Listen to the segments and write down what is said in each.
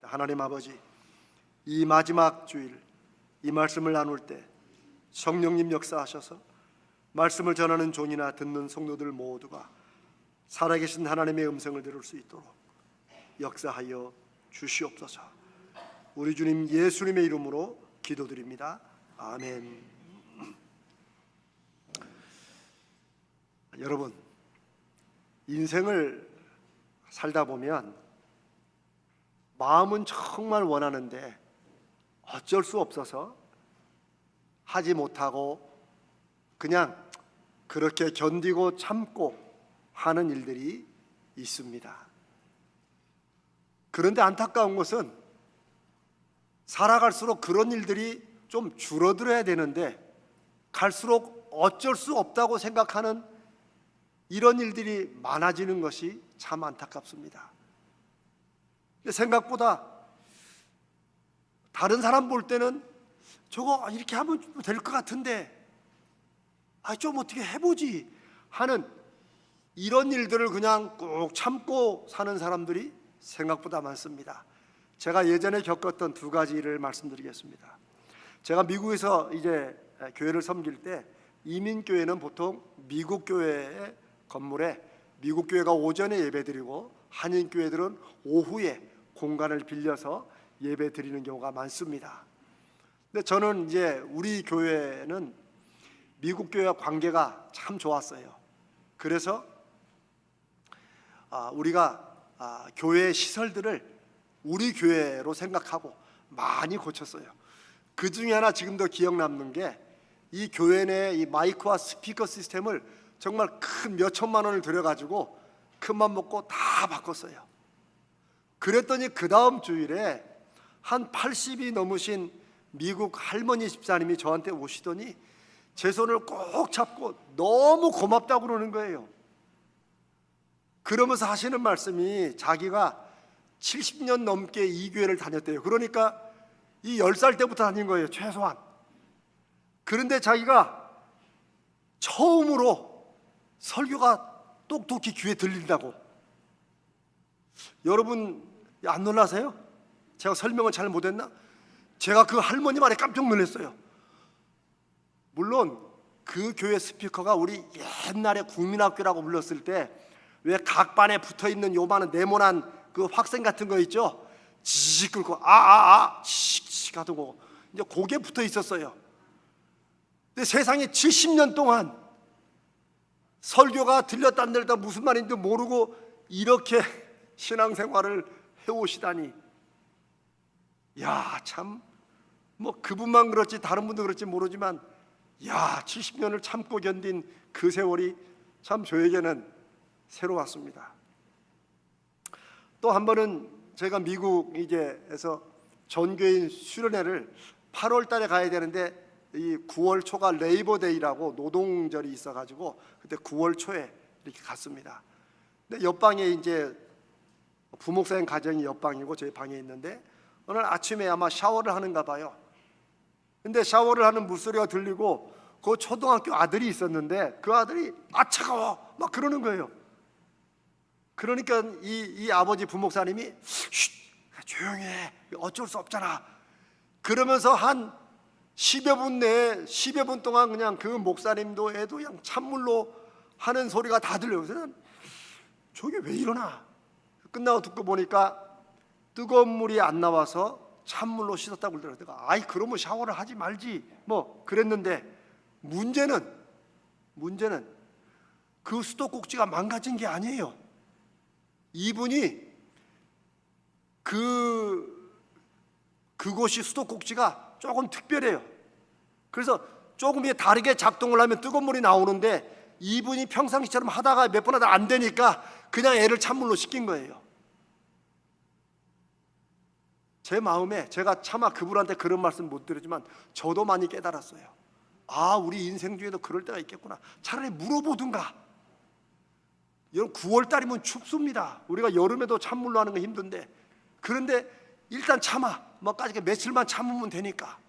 하나님 아버지, 이 마지막 주일 이 말씀을 나눌 때 성령님 역사하셔서 말씀을 전하는 존이나 듣는 성도들 모두가 살아계신 하나님의 음성을 들을 수 있도록 역사하여 주시옵소서. 우리 주님 예수님의 이름으로 기도드립니다. 아멘. 여러분, 인생을 살다 보면 마음은 정말 원하는데 어쩔 수 없어서 하지 못하고 그냥 그렇게 견디고 참고 하는 일들이 있습니다. 그런데 안타까운 것은 살아갈수록 그런 일들이 좀 줄어들어야 되는데 갈수록 어쩔 수 없다고 생각하는 이런 일들이 많아지는 것이 참 안타깝습니다. 근데 생각보다 다른 사람 볼 때는 저거 이렇게 하면 될 것 같은데 좀 어떻게 해보지 하는 이런 일들을 그냥 꾹 참고 사는 사람들이 생각보다 많습니다. 제가 예전에 겪었던 두 가지를 말씀드리겠습니다. 제가 미국에서 이제 교회를 섬길 때 이민교회는 보통 미국 교회의 건물에 미국 교회가 오전에 예배드리고 한인교회들은 오후에 공간을 빌려서 예배드리는 경우가 많습니다. 근데 저는 이제 우리 교회는 미국 교회와 관계가 참 좋았어요. 그래서 우리가 교회 시설들을 우리 교회로 생각하고 많이 고쳤어요. 그 중에 하나 지금도 기억 남는 게 이 교회 내 이 마이크와 스피커 시스템을 정말 큰 몇 천만 원을 들여가지고 큰맘 먹고 다 바꿨어요. 그랬더니 그 다음 주일에 한 80이 넘으신 미국 할머니 집사님이 저한테 오시더니 제 손을 꼭 잡고 너무 고맙다고 그러는 거예요. 그러면서 하시는 말씀이 자기가 70년 넘게 이 교회를 다녔대요. 그러니까 이 10살 때부터 다닌 거예요, 최소한. 그런데 자기가 처음으로 설교가 똑똑히 귀에 들린다고. 여러분 안 놀라세요? 제가 설명을 잘 못했나? 제가 그 할머니 말에 깜짝 놀랐어요. 물론 그 교회 스피커가 우리 옛날에 국민학교라고 불렀을 때 왜 각 반에 붙어있는 요만한 네모난 그 확생 같은 거 있죠? 지직 긁고 지직 하고 이제 고개 붙어 있었어요. 근데 세상에 70년 동안 설교가 들렸다 안 들렸다 무슨 말인지 모르고 이렇게 신앙생활을 해오시다니, 참 뭐 그분만 그렇지 다른 분도 그렇지 모르지만 70년을 참고 견딘 그 세월이 참 저에게는 새로웠습니다. 또 한 번은 제가 미국 에서 전교인 수련회를 8월 달에 가야 되는데 이 9월 초가 레이버데이라고 노동절이 있어가지고 그때 9월 초에 이렇게 갔습니다. 근데 옆방에 이제 부목사님 가정이 옆방이고 제 방에 있는데 오늘 아침에 아마 샤워를 하는가 봐요. 근데 샤워를 하는 물소리가 들리고 그 초등학교 아들이 있었는데 그 아들이 차가워 막 그러는 거예요. 그러니까 이 아버지 부목사님이 조용히 해, 어쩔 수 없잖아 그러면서 한 10여 분 내에 10여 분 동안 그냥 그 목사님도 애도 그냥 찬물로 하는 소리가 다 들려요. 그래서 저게 왜 이러나 끝나고 듣고 보니까 뜨거운 물이 안 나와서 찬물로 씻었다고 그러더라고요. 내가 그러면 샤워를 하지 말지 뭐 그랬는데 문제는 그 수도꼭지가 망가진 게 아니에요. 이분이 그곳이 수도꼭지가 조금 특별해요. 그래서 조금 다르게 작동을 하면 뜨거운 물이 나오는데 이분이 평상시처럼 하다가 몇 번 하다 안 되니까 그냥 애를 찬물로 씻긴 거예요. 제 마음에 제가 차마 그분한테 그런 말씀 못 드리지만 저도 많이 깨달았어요. 우리 인생 중에도 그럴 때가 있겠구나. 차라리 물어보든가. 여러분 9월 달이면 춥습니다. 우리가 여름에도 찬물로 하는 건 힘든데 그런데 일단 참아 뭐까지 며칠만 참으면 되니까.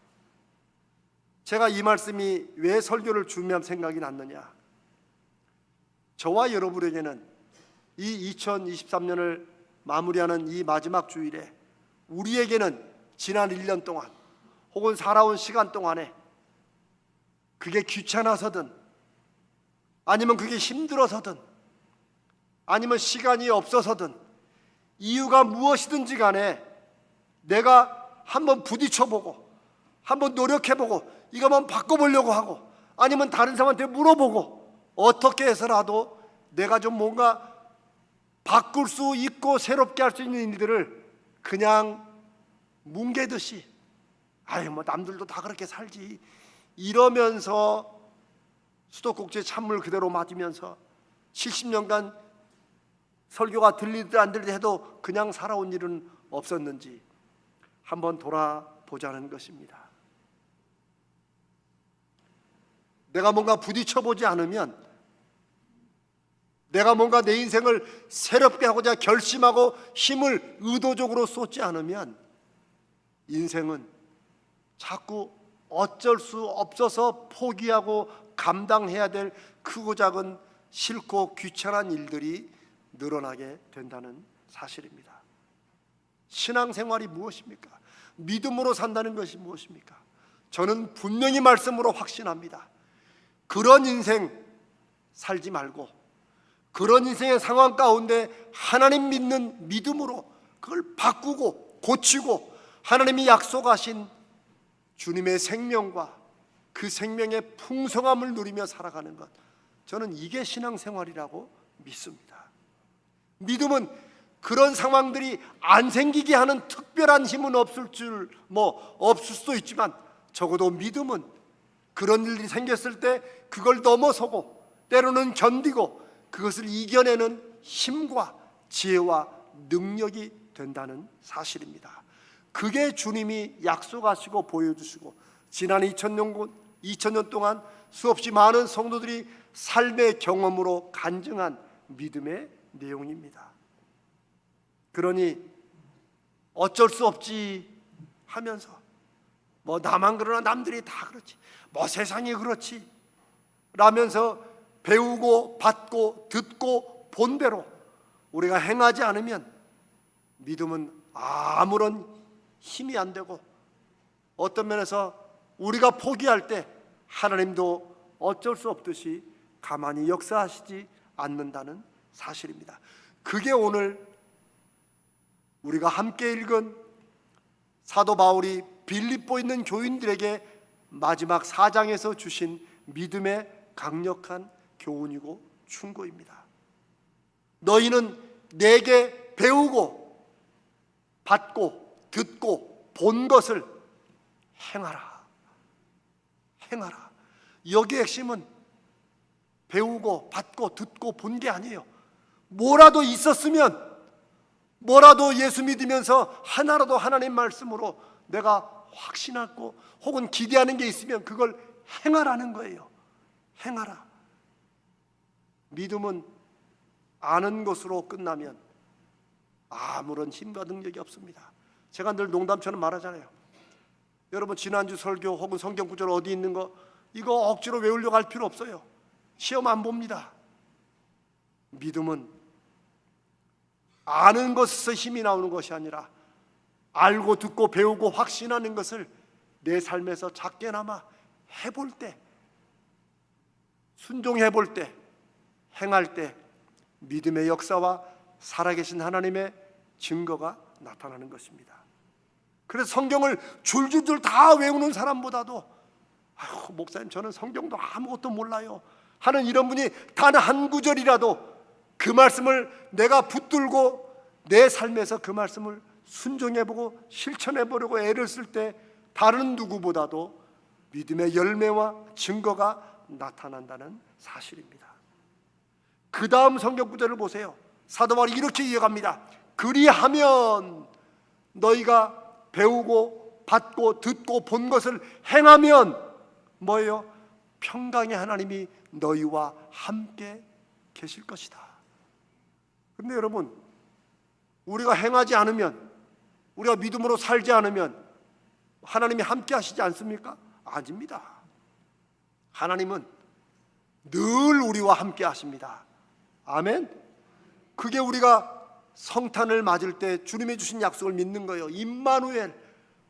제가 이 말씀이 왜 설교를 준비한 생각이 났느냐, 저와 여러분에게는 이 2023년을 마무리하는 이 마지막 주일에 우리에게는 지난 1년 동안 혹은 살아온 시간 동안에 그게 귀찮아서든 아니면 그게 힘들어서든 아니면 시간이 없어서든 이유가 무엇이든지 간에 내가 한번 부딪혀보고 한번 노력해보고 이거 한번 바꿔보려고 하고 아니면 다른 사람한테 물어보고 어떻게 해서라도 내가 좀 뭔가 바꿀 수 있고 새롭게 할 수 있는 일들을 그냥 뭉개듯이 아유 뭐 남들도 다 그렇게 살지 이러면서 수도꼭지에 찬물 그대로 맞으면서 70년간 설교가 들리든 안 들리든 해도 그냥 살아온 일은 없었는지 한번 돌아보자는 것입니다. 내가 뭔가 부딪혀보지 않으면, 내가 뭔가 내 인생을 새롭게 하고자 결심하고 힘을 의도적으로 쏟지 않으면 인생은 자꾸 어쩔 수 없어서 포기하고 감당해야 될 크고 작은 싫고 귀찮은 일들이 늘어나게 된다는 사실입니다. 신앙생활이 무엇입니까? 믿음으로 산다는 것이 무엇입니까? 저는 분명히 말씀으로 확신합니다. 그런 인생 살지 말고 그런 인생의 상황 가운데 하나님 믿는 믿음으로 그걸 바꾸고 고치고 하나님이 약속하신 주님의 생명과 그 생명의 풍성함을 누리며 살아가는 것, 저는 이게 신앙생활이라고 믿습니다. 믿음은 그런 상황들이 안 생기게 하는 특별한 힘은 없을 수도 있지만 적어도 믿음은 그런 일이 생겼을 때 그걸 넘어서고 때로는 견디고 그것을 이겨내는 힘과 지혜와 능력이 된다는 사실입니다. 그게 주님이 약속하시고 보여주시고 지난 2000년 동안 수없이 많은 성도들이 삶의 경험으로 간증한 믿음의 내용입니다. 그러니 어쩔 수 없지 하면서 뭐 나만 그러나 남들이 다 그렇지 뭐 세상이 그렇지 라면서 배우고 받고 듣고 본 대로 우리가 행하지 않으면 믿음은 아무런 힘이 안 되고 어떤 면에서 우리가 포기할 때 하나님도 어쩔 수 없듯이 가만히 역사하시지 않는다는 사실입니다. 그게 오늘 우리가 함께 읽은 사도 바울이 빌립보 있는 교인들에게 마지막 4장에서 주신 믿음의 강력한 교훈이고 충고입니다. 너희는 내게 배우고 받고 듣고 본 것을 행하라. 행하라. 여기의 핵심은 배우고 받고 듣고 본 게 아니에요. 뭐라도 있었으면, 뭐라도 예수 믿으면서 하나라도 하나님 말씀으로 내가 확신하고 혹은 기대하는 게 있으면 그걸 행하라는 거예요. 행하라. 믿음은 아는 것으로 끝나면 아무런 힘과 능력이 없습니다. 제가 늘 농담처럼 말하잖아요. 여러분 지난주 설교 혹은 성경 구절 어디 있는 거 이거 억지로 외우려고 할 필요 없어요. 시험 안 봅니다. 믿음은 아는 것에서 힘이 나오는 것이 아니라 알고 듣고 배우고 확신하는 것을 내 삶에서 작게나마 해볼 때, 순종해 볼 때, 행할 때 믿음의 역사와 살아계신 하나님의 증거가 나타나는 것입니다. 그래서 성경을 줄줄줄 다 외우는 사람보다도 아유 목사님 저는 성경도 아무것도 몰라요 하는 이런 분이 단 한 구절이라도 그 말씀을 내가 붙들고 내 삶에서 그 말씀을 순종해보고 실천해보려고 애를 쓸 때 다른 누구보다도 믿음의 열매와 증거가 나타난다는 사실입니다. 그 다음 성경 구절을 보세요. 사도 바울이 이렇게 이어갑니다. 그리하면 너희가 배우고 받고 듣고 본 것을 행하면 뭐예요? 평강의 하나님이 너희와 함께 계실 것이다. 근데 여러분 우리가 행하지 않으면, 우리가 믿음으로 살지 않으면 하나님이 함께 하시지 않습니까? 아닙니다. 하나님은 늘 우리와 함께 하십니다. 아멘. 그게 우리가 성탄을 맞을 때 주님이 주신 약속을 믿는 거예요. 임마누엘,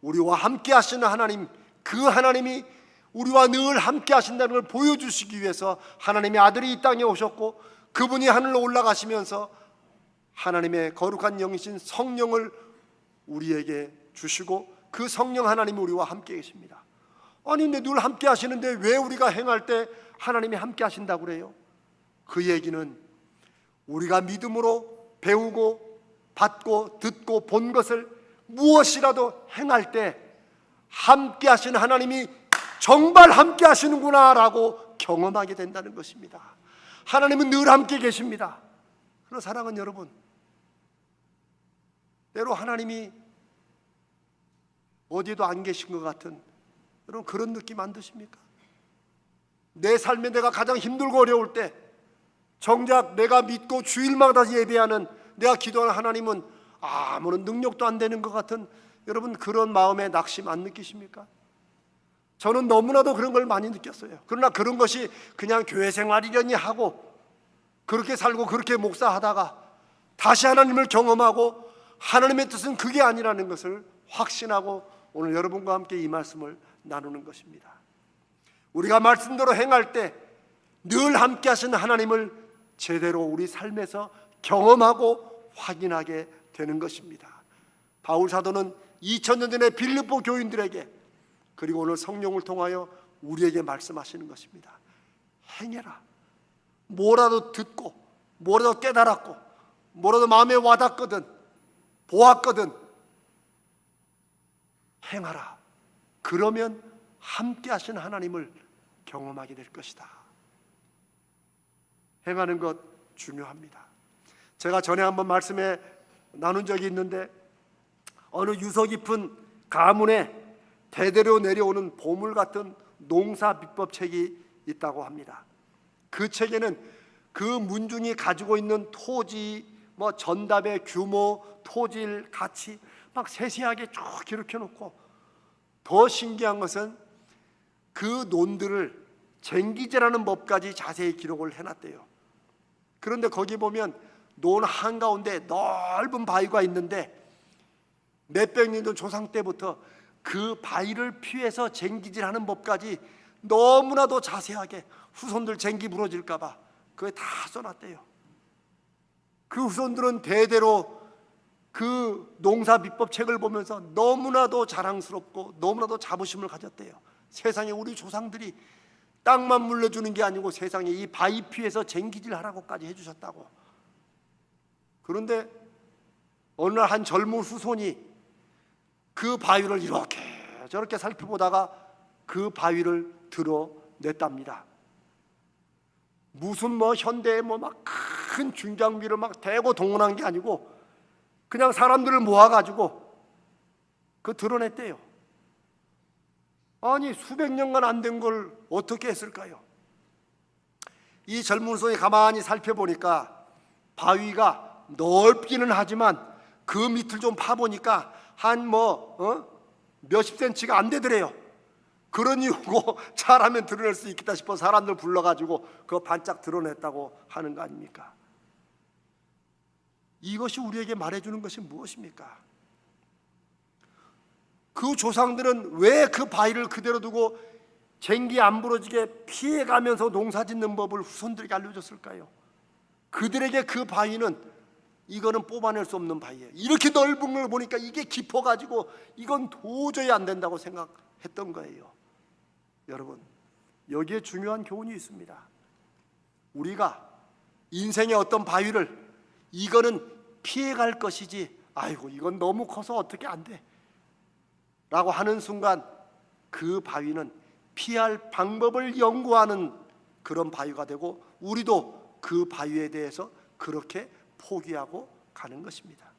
우리와 함께 하시는 하나님, 그 하나님이 우리와 늘 함께 하신다는 걸 보여주시기 위해서 하나님의 아들이 이 땅에 오셨고, 그분이 하늘로 올라가시면서 하나님의 거룩한 영이신 성령을 우리에게 주시고, 그 성령 하나님이 우리와 함께 계십니다. 아니 근데 늘 함께 하시는데 왜 우리가 행할 때 하나님이 함께 하신다고 그래요? 그 얘기는 우리가 믿음으로 배우고 받고 듣고 본 것을 무엇이라도 행할 때 함께 하신 하나님이 정말 함께 하시는구나 라고 경험하게 된다는 것입니다. 하나님은 늘 함께 계십니다. 그러나 사랑하는 여러분, 때로 하나님이 어디에도 안 계신 것 같은 여러분 그런 느낌 안 드십니까? 내 삶에 내가 가장 힘들고 어려울 때 정작 내가 믿고 주일마다 예배하는, 내가 기도하는 하나님은 아무런 능력도 안 되는 것 같은 여러분 그런 마음에 낙심 안 느끼십니까? 저는 너무나도 그런 걸 많이 느꼈어요. 그러나 그런 것이 그냥 교회 생활이려니 하고 그렇게 살고 그렇게 목사하다가 다시 하나님을 경험하고 하나님의 뜻은 그게 아니라는 것을 확신하고 오늘 여러분과 함께 이 말씀을 나누는 것입니다. 우리가 말씀대로 행할 때 늘 함께 하시는 하나님을 제대로 우리 삶에서 경험하고 확인하게 되는 것입니다. 바울 사도는 2000년 전에 빌립보 교인들에게, 그리고 오늘 성령을 통하여 우리에게 말씀하시는 것입니다. 행해라. 뭐라도 듣고 뭐라도 깨달았고 뭐라도 마음에 와닿거든 보았거든 행하라. 그러면 함께 하신 하나님을 경험하게 될 것이다. 행하는 것 중요합니다. 제가 전에 한번 말씀에 나눈 적이 있는데, 어느 유서 깊은 가문에 대대로 내려오는 보물 같은 농사 비법 책이 있다고 합니다. 그 책에는 그 문중이 가지고 있는 토지, 전답의 규모, 토질, 가치 막 세세하게 쭉 기록해 놓고, 더 신기한 것은 그 논들을 쟁기제라는 법까지 자세히 기록을 해놨대요. 그런데 거기 보면 논 한가운데 넓은 바위가 있는데 몇백 년 전 조상 때부터 그 바위를 피해서 쟁기질하는 법까지 너무나도 자세하게, 후손들 쟁기 무너질까 봐 그게 다 써놨대요. 그 후손들은 대대로 그 농사 비법 책을 보면서 너무나도 자랑스럽고 너무나도 자부심을 가졌대요. 세상에 우리 조상들이 땅만 물려주는 게 아니고 세상에 이 바위 피해서 쟁기질 하라고까지 해주셨다고. 그런데 어느 날 한 젊은 후손이 그 바위를 이렇게 저렇게 살펴보다가 그 바위를 드러냈답니다. 무슨 현대에 막 큰 중장비를 막 대고 동원한 게 아니고 그냥 사람들을 모아가지고 그 드러냈대요. 아니 수백 년간 안 된 걸 어떻게 했을까요? 이 젊은 손이 가만히 살펴보니까 바위가 넓기는 하지만 그 밑을 좀 파보니까 한 몇십 센치가 안 되더래요. 그러니 이거 잘하면 드러낼 수 있겠다 싶어 사람들 불러가지고 그거 반짝 드러냈다고 하는 거 아닙니까? 이것이 우리에게 말해주는 것이 무엇입니까? 그 조상들은 왜 그 바위를 그대로 두고 쟁기 안 부러지게 피해가면서 농사짓는 법을 후손들에게 알려줬을까요? 그들에게 그 바위는 이거는 뽑아낼 수 없는 바위예요. 이렇게 넓은 걸 보니까 이게 깊어가지고 이건 도저히 안 된다고 생각했던 거예요. 여러분, 여기에 중요한 교훈이 있습니다. 우리가 인생의 어떤 바위를 이거는 피해갈 것이지, 아이고 이건 너무 커서 어떻게 안 돼 라고 하는 순간 그 바위는 피할 방법을 연구하는 그런 바위가 되고, 우리도 그 바위에 대해서 그렇게 포기하고 가는 것입니다.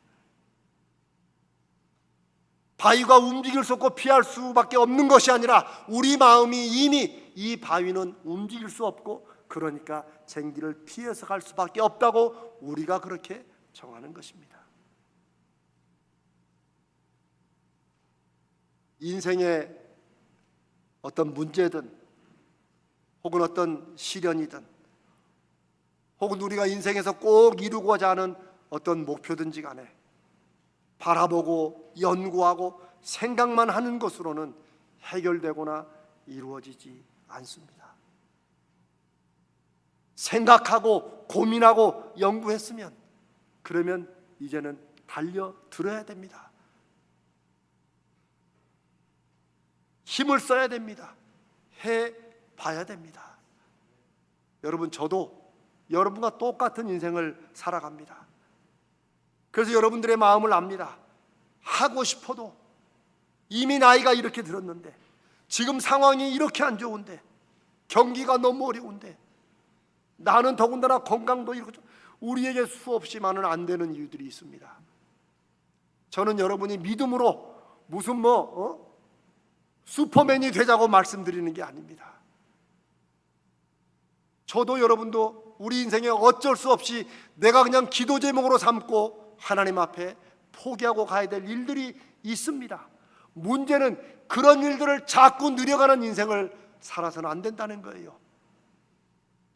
바위가 움직일 수 없고 피할 수밖에 없는 것이 아니라 우리 마음이 이미 이 바위는 움직일 수 없고 그러니까 쟁기를 피해서 갈 수밖에 없다고 우리가 그렇게 정하는 것입니다. 인생의 어떤 문제든 혹은 어떤 시련이든 혹은 우리가 인생에서 꼭 이루고자 하는 어떤 목표든지 간에 바라보고 연구하고 생각만 하는 것으로는 해결되거나 이루어지지 않습니다. 생각하고 고민하고 연구했으면 그러면 이제는 달려들어야 됩니다. 힘을 써야 됩니다. 해봐야 됩니다. 여러분, 저도 여러분과 똑같은 인생을 살아갑니다. 그래서 여러분들의 마음을 압니다. 하고 싶어도 이미 나이가 이렇게 들었는데, 지금 상황이 이렇게 안 좋은데, 경기가 너무 어려운데, 나는 더군다나 건강도 이렇게, 우리에게 수없이 많은 안 되는 이유들이 있습니다. 저는 여러분이 믿음으로 무슨 슈퍼맨이 되자고 말씀드리는 게 아닙니다. 저도 여러분도 우리 인생에 어쩔 수 없이 내가 그냥 기도 제목으로 삼고 하나님 앞에 포기하고 가야 될 일들이 있습니다. 문제는 그런 일들을 자꾸 늘려가는 인생을 살아서는 안 된다는 거예요.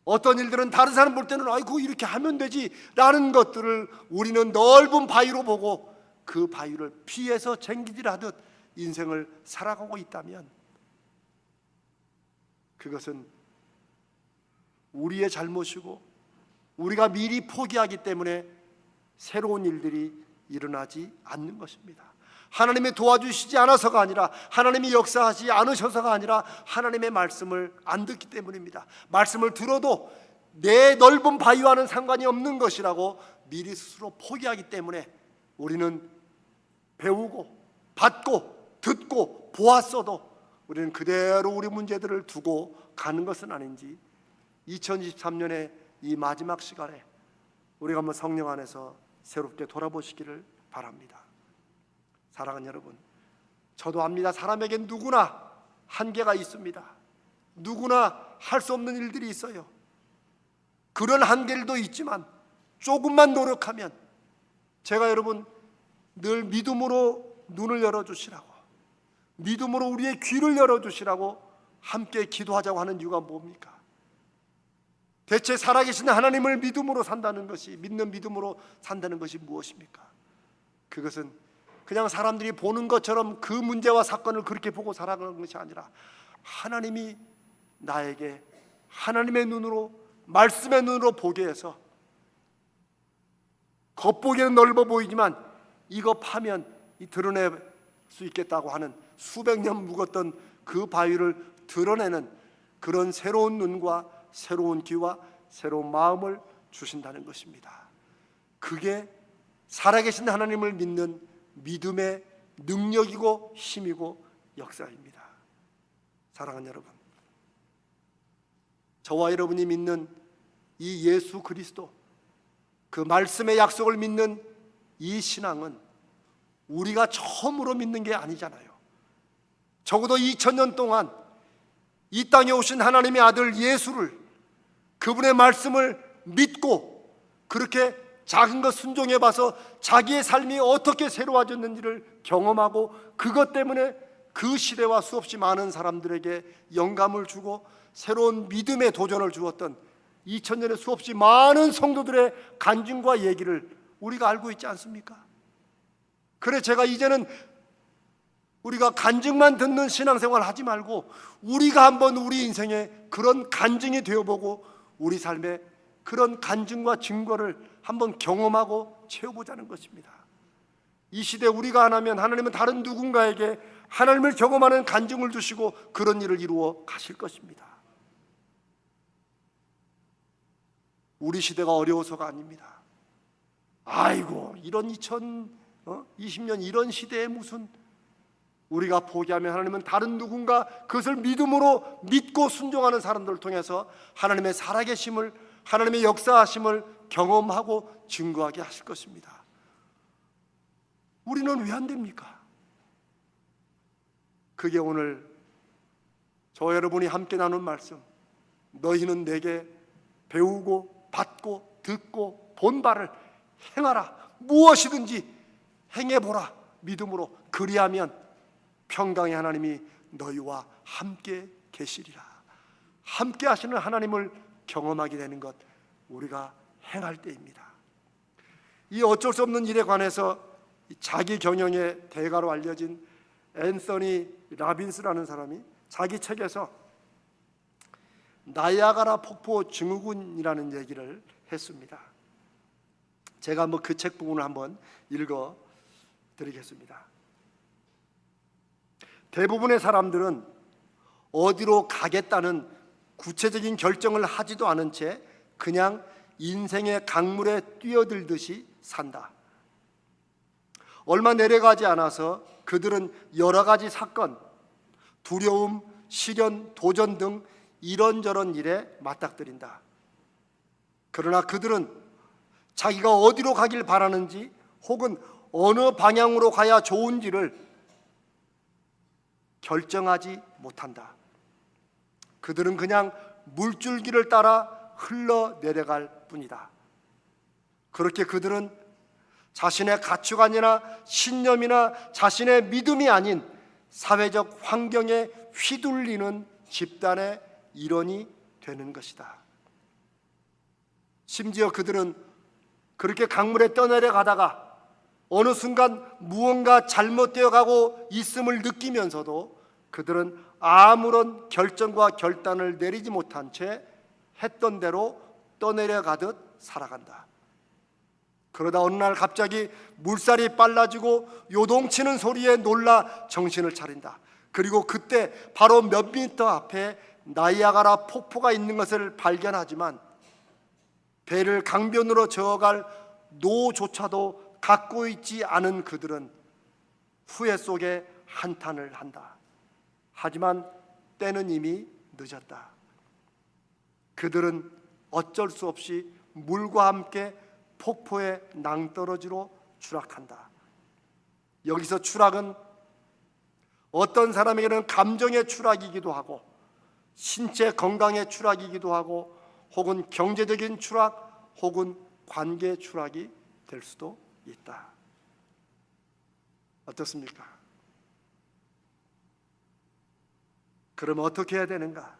어떤 일들은 다른 사람 볼 때는 아이고 이렇게 하면 되지 라는 것들을 우리는 넓은 바위로 보고 그 바위를 피해서 쟁기질하듯 인생을 살아가고 있다면 그것은 우리의 잘못이고 우리가 미리 포기하기 때문에 새로운 일들이 일어나지 않는 것입니다. 하나님이 도와주시지 않아서가 아니라, 하나님이 역사하지 않으셔서가 아니라 하나님의 말씀을 안 듣기 때문입니다. 말씀을 들어도 내 넓은 바위와는 상관이 없는 것이라고 미리 스스로 포기하기 때문에 우리는 배우고 받고 듣고 보았어도 우리는 그대로 우리 문제들을 두고 가는 것은 아닌지, 2023년의 이 마지막 시간에 우리가 한번 성령 안에서 새롭게 돌아보시기를 바랍니다. 사랑하는 여러분, 저도 압니다. 사람에겐 누구나 한계가 있습니다. 누구나 할 수 없는 일들이 있어요. 그런 한계도 있지만 조금만 노력하면, 제가 여러분 늘 믿음으로 눈을 열어주시라고, 믿음으로 우리의 귀를 열어주시라고 함께 기도하자고 하는 이유가 뭡니까? 대체 살아계신 하나님을 믿음으로 산다는 것이, 믿는 믿음으로 산다는 것이 무엇입니까? 그것은 그냥 사람들이 보는 것처럼 그 문제와 사건을 그렇게 보고 살아가는 것이 아니라, 하나님이 나에게 하나님의 눈으로, 말씀의 눈으로 보게 해서, 겉보기에는 넓어 보이지만 이거 파면 드러낼 수 있겠다고 하는 수백 년 묵었던 그 바위를 드러내는 그런 새로운 눈과 새로운 귀와 새로운 마음을 주신다는 것입니다. 그게 살아계신 하나님을 믿는 믿음의 능력이고 힘이고 역사입니다. 사랑하는 여러분, 저와 여러분이 믿는 이 예수 그리스도, 그 말씀의 약속을 믿는 이 신앙은 우리가 처음으로 믿는 게 아니잖아요. 적어도 2000년 동안 이 땅에 오신 하나님의 아들 예수를, 그분의 말씀을 믿고 그렇게 작은 것 순종해 봐서 자기의 삶이 어떻게 새로워졌는지를 경험하고, 그것 때문에 그 시대와 수없이 많은 사람들에게 영감을 주고 새로운 믿음의 도전을 주었던 2000년의 수없이 많은 성도들의 간증과 얘기를 우리가 알고 있지 않습니까? 그래, 제가 이제는 우리가 간증만 듣는 신앙생활 하지 말고 우리가 한번 우리 인생에 그런 간증이 되어보고 우리 삶에 그런 간증과 증거를 한번 경험하고 채워보자는 것입니다. 이 시대 우리가 안 하면 하나님은 다른 누군가에게 하나님을 경험하는 간증을 주시고 그런 일을 이루어 가실 것입니다. 우리 시대가 어려워서가 아닙니다. 아이고, 이런 2020년 이런 시대에 무슨, 우리가 포기하면 하나님은 다른 누군가 그것을 믿음으로 믿고 순종하는 사람들을 통해서 하나님의 살아계심을, 하나님의 역사하심을 경험하고 증거하게 하실 것입니다. 우리는 왜 안 됩니까? 그게 오늘 저 여러분이 함께 나눈 말씀, 너희는 내게 배우고 받고 듣고 본 바를 행하라. 무엇이든지 행해보라. 믿음으로. 그리하면 평강의 하나님이 너희와 함께 계시리라. 함께 하시는 하나님을 경험하게 되는 것, 우리가 행할 때입니다. 이 어쩔 수 없는 일에 관해서 자기 경영의 대가로 알려진 앤서니 라빈스라는 사람이 자기 책에서 나이아가라 폭포 증후군이라는 얘기를 했습니다. 제가 그 책 부분을 한번 읽어 드리겠습니다. 대부분의 사람들은 어디로 가겠다는 구체적인 결정을 하지도 않은 채 그냥 인생의 강물에 뛰어들듯이 산다. 얼마 내려가지 않아서 그들은 여러 가지 사건, 두려움, 시련, 도전 등 이런저런 일에 맞닥뜨린다. 그러나 그들은 자기가 어디로 가길 바라는지 혹은 어느 방향으로 가야 좋은지를 결정하지 못한다. 그들은 그냥 물줄기를 따라 흘러내려갈 뿐이다. 그렇게 그들은 자신의 가치관이나 신념이나 자신의 믿음이 아닌 사회적 환경에 휘둘리는 집단의 일원이 되는 것이다. 심지어 그들은 그렇게 강물에 떠내려 가다가 어느 순간 무언가 잘못되어 가고 있음을 느끼면서도 그들은 아무런 결정과 결단을 내리지 못한 채 했던 대로 떠내려 가듯 살아간다. 그러다 어느 날 갑자기 물살이 빨라지고 요동치는 소리에 놀라 정신을 차린다. 그리고 그때 바로 몇 미터 앞에 나이아가라 폭포가 있는 것을 발견하지만 배를 강변으로 저어갈 노조차도 갖고 있지 않은 그들은 후회 속에 한탄을 한다. 하지만 때는 이미 늦었다. 그들은 어쩔 수 없이 물과 함께 폭포의 낭떠러지로 추락한다. 여기서 추락은 어떤 사람에게는 감정의 추락이기도 하고 신체 건강의 추락이기도 하고 혹은 경제적인 추락 혹은 관계 추락이 될 수도 있다. 어떻습니까? 그럼 어떻게 해야 되는가?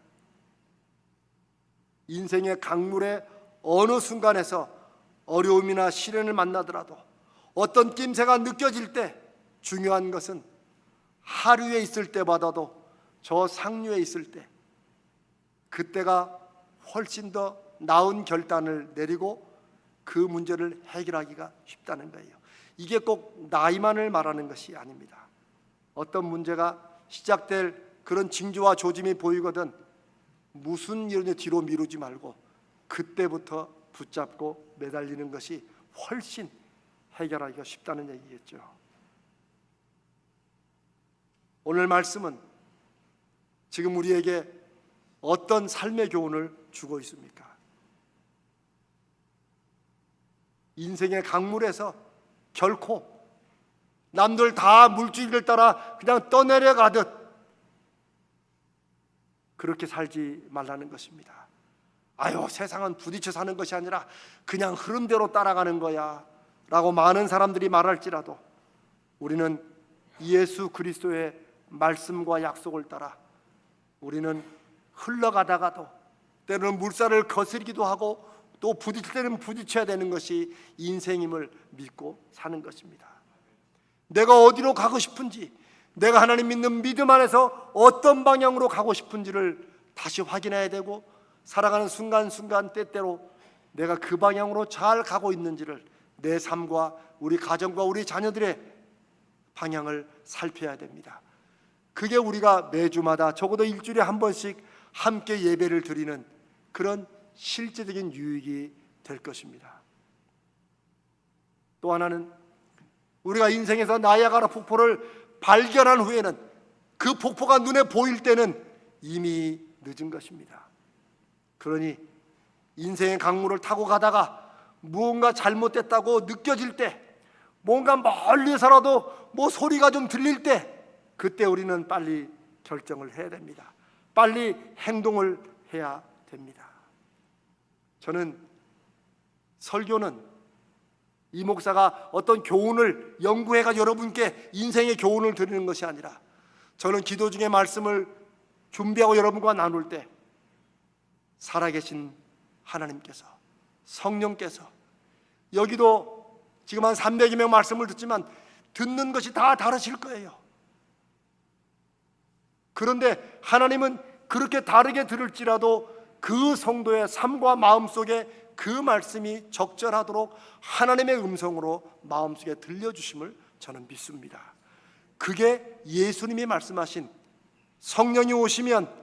인생의 강물의 어느 순간에서 어려움이나 시련을 만나더라도 어떤 낌새가 느껴질 때 중요한 것은 하류에 있을 때보다도 저 상류에 있을 때 그때가 훨씬 더 나은 결단을 내리고 그 문제를 해결하기가 쉽다는 거예요. 이게 꼭 나이만을 말하는 것이 아닙니다. 어떤 문제가 시작될 그런 징조와 조짐이 보이거든 무슨 일인지 뒤로 미루지 말고 그때부터 붙잡고 매달리는 것이 훨씬 해결하기가 쉽다는 얘기겠죠. 오늘 말씀은 지금 우리에게 어떤 삶의 교훈을 주고 있습니까? 인생의 강물에서 결코 남들 다 물줄기를 따라 그냥 떠내려가듯 그렇게 살지 말라는 것입니다. 아유, 세상은 부딪혀 사는 것이 아니라 그냥 흐름대로 따라가는 거야 라고 많은 사람들이 말할지라도 우리는 예수 그리스도의 말씀과 약속을 따라 우리는 흘러가다가도 때로는 물살을 거스르기도 하고 또 부딪힐 때는 부딪혀야 되는 것이 인생임을 믿고 사는 것입니다. 내가 어디로 가고 싶은지, 내가 하나님 믿는 믿음 안에서 어떤 방향으로 가고 싶은지를 다시 확인해야 되고 살아가는 순간순간 때때로 내가 그 방향으로 잘 가고 있는지를 내 삶과 우리 가정과 우리 자녀들의 방향을 살펴야 됩니다. 그게 우리가 매주마다 적어도 일주일에 한 번씩 함께 예배를 드리는 그런 실제적인 유익이 될 것입니다. 또 하나는 우리가 인생에서 나이아가라 폭포를 발견한 후에는 그 폭포가 눈에 보일 때는 이미 늦은 것입니다. 그러니 인생의 강물을 타고 가다가 무언가 잘못됐다고 느껴질 때, 뭔가 멀리서라도 소리가 좀 들릴 때, 그때 우리는 빨리 결정을 해야 됩니다. 빨리 행동을 해야 됩니다. 저는 설교는 이 목사가 어떤 교훈을 연구해가 여러분께 인생의 교훈을 드리는 것이 아니라 저는 기도 중에 말씀을 준비하고 여러분과 나눌 때 살아계신 하나님께서 성령께서 여기도 지금 한 300여 명 말씀을 듣지만 듣는 것이 다 다르실 거예요. 그런데 하나님은 그렇게 다르게 들을지라도 그 성도의 삶과 마음속에 그 말씀이 적절하도록 하나님의 음성으로 마음속에 들려주심을 저는 믿습니다. 그게 예수님이 말씀하신 성령이 오시면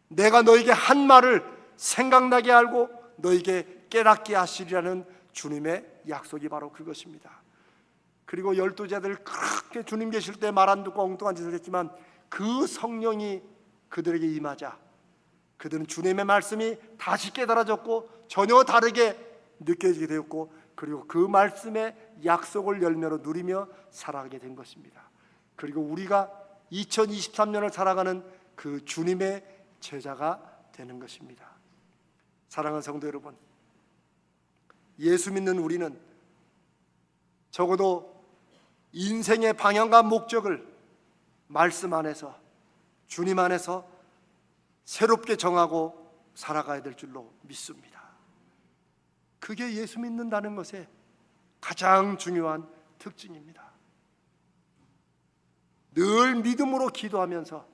내가 너에게 한 말을 생각나게 알고 너에게 깨닫게 하시리라는 주님의 약속이 바로 그것입니다. 그리고 12제자들 그렇게 주님 계실 때 말 안 듣고 엉뚱한 짓을 했지만 그 성령이 그들에게 임하자 그들은 주님의 말씀이 다시 깨달아졌고 전혀 다르게 느껴지게 되었고 그리고 그 말씀의 약속을 열매로 누리며 살아가게 된 것입니다. 그리고 우리가 2023년을 살아가는 그 주님의 제자가 되는 것입니다. 사랑하는 성도 여러분, 예수 믿는 우리는 적어도 인생의 방향과 목적을 말씀 안에서 주님 안에서 새롭게 정하고 살아가야 될 줄로 믿습니다. 그게 예수 믿는다는 것의 가장 중요한 특징입니다. 늘 믿음으로 기도하면서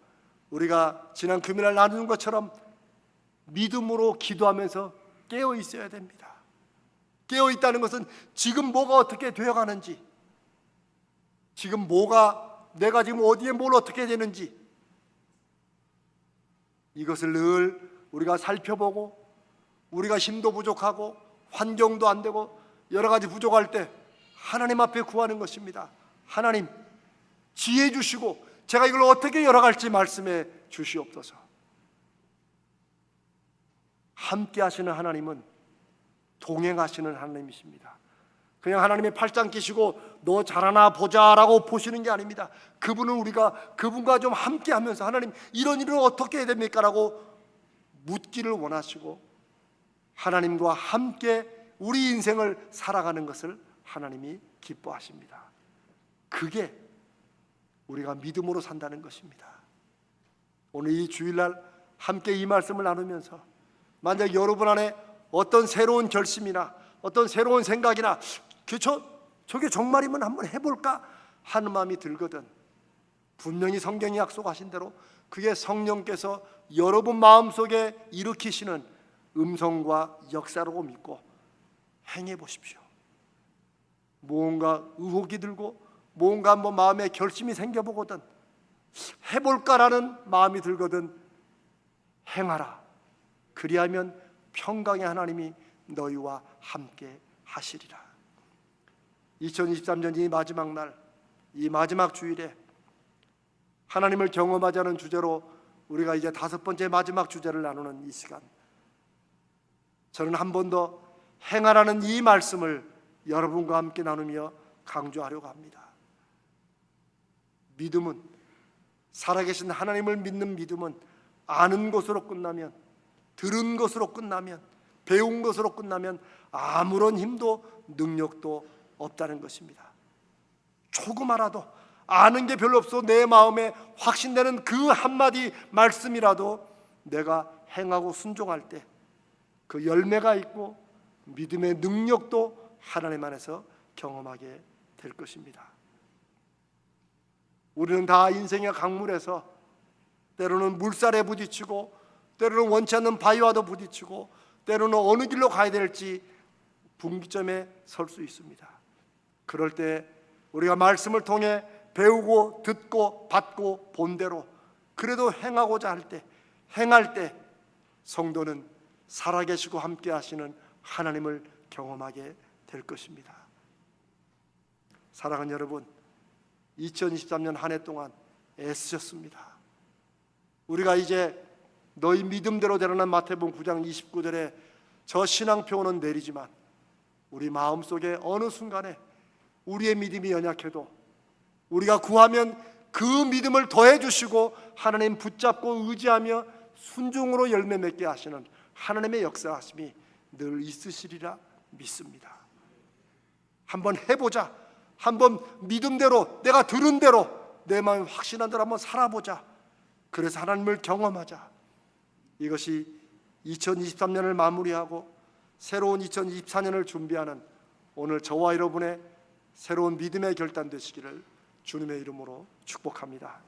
우리가 지난 금요일 나눈 것처럼 믿음으로 기도하면서 깨어 있어야 됩니다. 깨어 있다는 것은 지금 뭐가 어떻게 되어가는지, 지금 뭐가 내가 지금 어디에 뭘 어떻게 되는지 이것을 늘 우리가 살펴보고 우리가 힘도 부족하고 환경도 안 되고 여러 가지 부족할 때 하나님 앞에 구하는 것입니다. 하나님 지혜 주시고 제가 이걸 어떻게 열어갈지 말씀해 주시옵소서. 함께 하시는 하나님은 동행하시는 하나님이십니다. 그냥 하나님의 팔짱 끼시고 너 잘하나 보자라고 보시는 게 아닙니다. 그분은 우리가 그분과 좀 함께 하면서 하나님 이런 일은 어떻게 해야 됩니까? 라고 묻기를 원하시고 하나님과 함께 우리 인생을 살아가는 것을 하나님이 기뻐하십니다. 그게 우리가 믿음으로 산다는 것입니다. 오늘 이 주일날 함께 이 말씀을 나누면서 만약 여러분 안에 어떤 새로운 결심이나 어떤 새로운 생각이나 저게 정말이면 한번 해볼까 하는 마음이 들거든 분명히 성경이 약속하신 대로 그게 성령께서 여러분 마음속에 일으키시는 음성과 역사라고 믿고 행해 보십시오. 무언가 의혹이 들고 무언가 한번 마음에 결심이 생겨보거든 해볼까라는 마음이 들거든 행하라. 그리하면 평강의 하나님이 너희와 함께 하시리라. 2023년 이 마지막 날, 이 마지막 주일에 하나님을 경험하자는 주제로 우리가 이제 5번째 마지막 주제를 나누는 이 시간, 저는 한 번 더 행하라는 이 말씀을 여러분과 함께 나누며 강조하려고 합니다. 믿음은, 살아계신 하나님을 믿는 믿음은 아는 것으로 끝나면, 들은 것으로 끝나면, 배운 것으로 끝나면 아무런 힘도 능력도 없다는 것입니다. 조금 알아도 아는 게 별로 없어 내 마음에 확신되는 그 한마디 말씀이라도 내가 행하고 순종할 때 그 열매가 있고 믿음의 능력도 하나님 안에서 경험하게 될 것입니다. 우리는 다 인생의 강물에서 때로는 물살에 부딪히고 때로는 원치 않는 바위와도 부딪히고 때로는 어느 길로 가야 될지 분기점에 설 수 있습니다. 그럴 때 우리가 말씀을 통해 배우고 듣고 받고 본 대로 그래도 행하고자 할 때, 행할 때 성도는 살아계시고 함께 하시는 하나님을 경험하게 될 것입니다. 사랑하는 여러분, 2023년 한 해 동안 애쓰셨습니다. 우리가 이제 너희 믿음대로 되라는 마태복음 9장 29절에 저 신앙표는 내리지만 우리 마음속에 어느 순간에 우리의 믿음이 연약해도 우리가 구하면 그 믿음을 더해 주시고 하나님 붙잡고 의지하며 순종으로 열매 맺게 하시는 하나님의 역사하심이 늘 있으시리라 믿습니다. 한번 해보자. 한번 믿음대로 내가 들은 대로 내 마음이 확신한 대로 한번 살아보자. 그래서 하나님을 경험하자. 이것이 2023년을 마무리하고 새로운 2024년을 준비하는 오늘 저와 여러분의 새로운 믿음의 결단 되시기를 주님의 이름으로 축복합니다.